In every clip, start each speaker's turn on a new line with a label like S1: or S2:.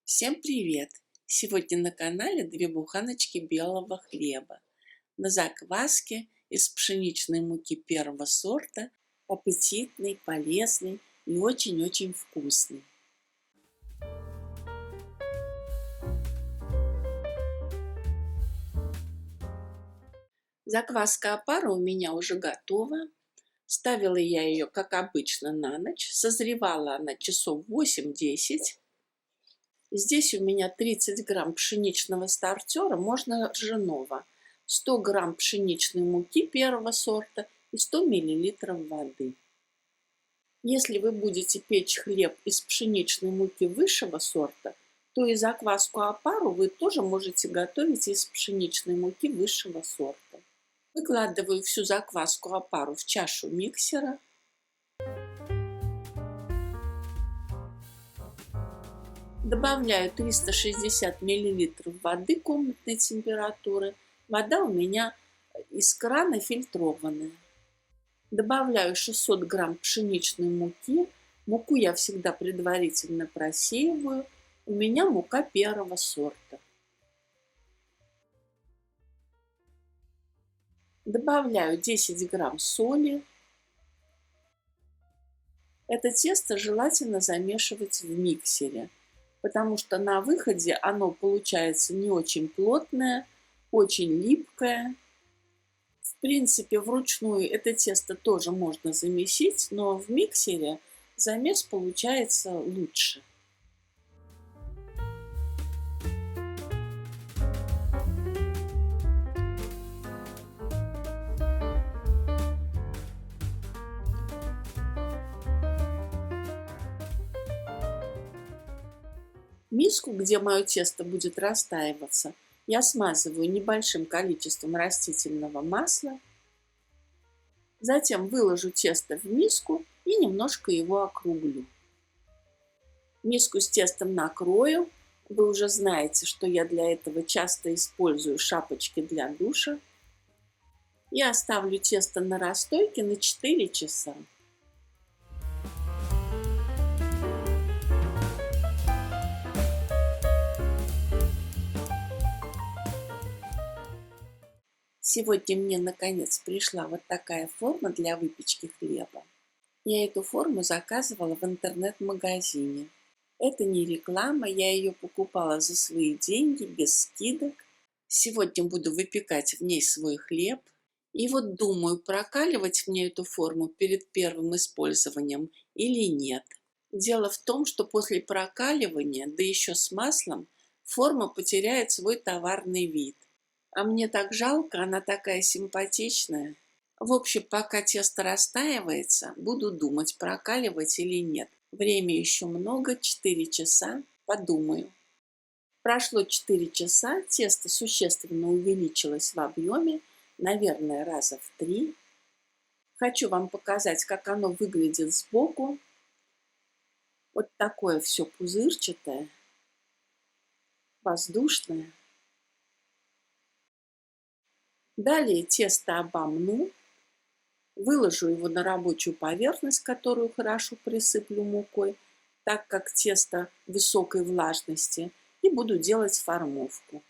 S1: Всем привет! Сегодня на канале 2 буханочки белого хлеба на закваске из пшеничной муки первого сорта, аппетитный, полезный и очень-очень вкусный. Закваска опара у меня уже готова. Ставила я ее, как обычно, на ночь. Созревала она часов 8-10. Здесь у меня 30 грамм пшеничного стартера, можно ржаного, 100 грамм пшеничной муки первого сорта и 100 миллилитров воды. Если вы будете печь хлеб из пшеничной муки высшего сорта, то и закваску опару вы тоже можете готовить из пшеничной муки высшего сорта. Выкладываю всю закваску опару в чашу миксера. Добавляю 360 мл воды комнатной температуры. Вода у меня из крана фильтрованная. Добавляю 600 грамм пшеничной муки. Муку я всегда предварительно просеиваю. У меня мука первого сорта. Добавляю 10 грамм соли. Это тесто желательно замешивать в миксере, потому что на выходе оно получается не очень плотное, очень липкое. В принципе, вручную это тесто тоже можно замесить, но в миксере замес получается лучше. Миску, где мое тесто будет растаиваться, я смазываю небольшим количеством растительного масла. Затем выложу тесто в миску и немножко его округлю. Миску с тестом накрою. Вы уже знаете, что я для этого часто использую шапочки для душа. И оставлю тесто на расстойке на 4 часа. Сегодня мне наконец пришла вот такая форма для выпечки хлеба. Я эту форму заказывала в интернет-магазине. Это не реклама, я ее покупала за свои деньги, без скидок. Сегодня буду выпекать в ней свой хлеб. И вот думаю, прокаливать мне эту форму перед первым использованием или нет. Дело в том, что после прокаливания, да еще с маслом, форма потеряет свой товарный вид. А мне так жалко, она такая симпатичная. В общем, пока тесто растаивается, буду думать, прокаливать или нет. Время еще много, 4 часа, подумаю. Прошло 4 часа, тесто существенно увеличилось в объеме, наверное, раза в 3. Хочу вам показать, как оно выглядит сбоку. Вот такое все пузырчатое, воздушное. Далее тесто обомну, выложу его на рабочую поверхность, которую хорошо присыплю мукой, так как тесто высокой влажности, и буду делать формовку.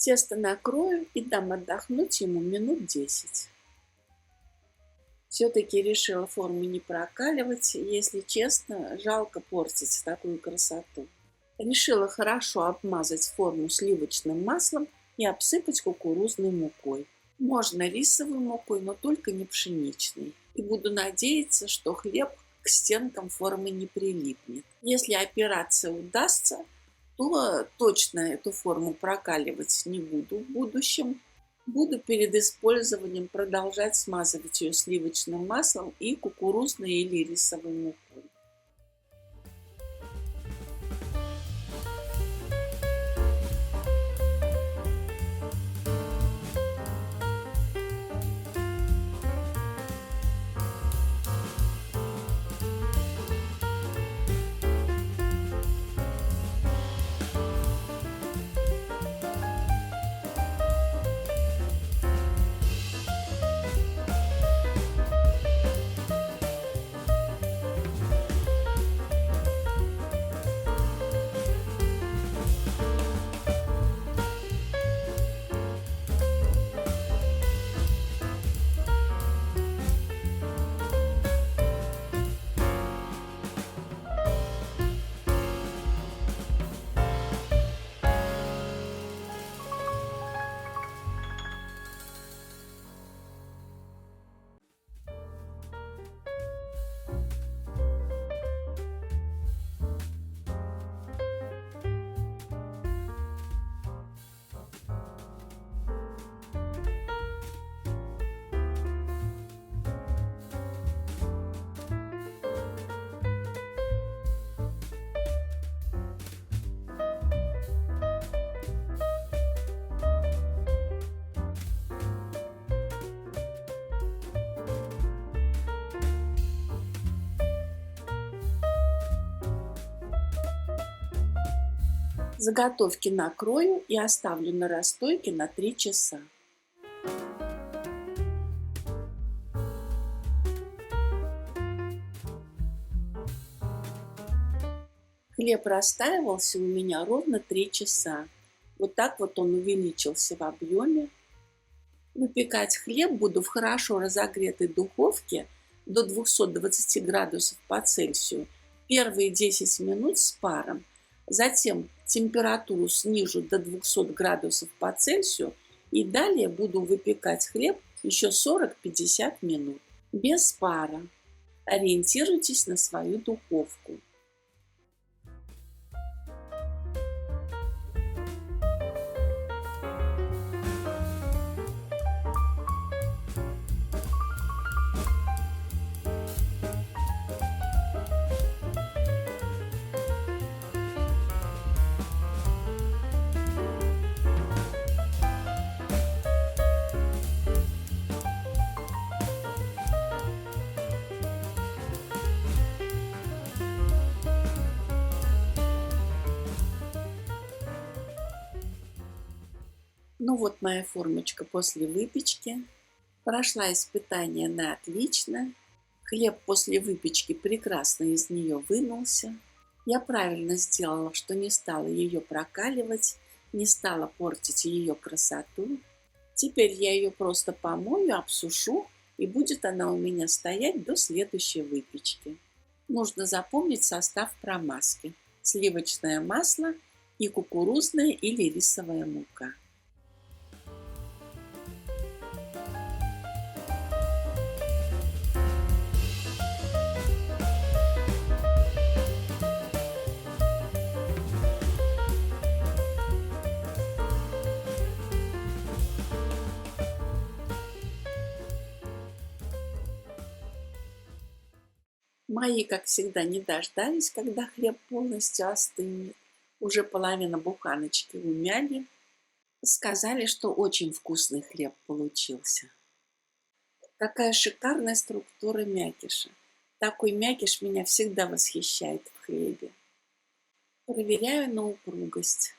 S1: Тесто накрою и дам отдохнуть ему минут 10. Все-таки решила форму не прокаливать. Если честно, жалко портить такую красоту. Решила хорошо обмазать форму сливочным маслом и обсыпать кукурузной мукой. Можно рисовой мукой, но только не пшеничной. И буду надеяться, что хлеб к стенкам формы не прилипнет. Если операция удастся, то точно эту форму прокаливать не буду в будущем. Буду перед использованием продолжать смазывать ее сливочным маслом и кукурузной или рисовой мукой. Заготовки накрою и оставлю на расстойке на 3 часа. Хлеб растаивался у меня ровно 3 часа. Вот так вот он увеличился в объеме. Выпекать хлеб буду в хорошо разогретой духовке до 220 градусов по Цельсию первые 10 минут с паром. Затем температуру снижу до 200 градусов по Цельсию и далее буду выпекать хлеб еще 40-50 минут без пара. Ориентируйтесь на свою духовку. Ну вот моя формочка после выпечки. Прошла испытание на отлично. Хлеб после выпечки прекрасно из нее вынулся. Я правильно сделала, что не стала ее прокаливать, не стала портить ее красоту. Теперь я ее просто помою, обсушу, и будет она у меня стоять до следующей выпечки. Нужно запомнить состав промазки: сливочное масло и кукурузная или рисовая мука. Мои, как всегда, не дождались, когда хлеб полностью остынет. Уже половина буханочки умяли. Сказали, что очень вкусный хлеб получился. Какая шикарная структура мякиша. Такой мякиш меня всегда восхищает в хлебе. Проверяю на упругость.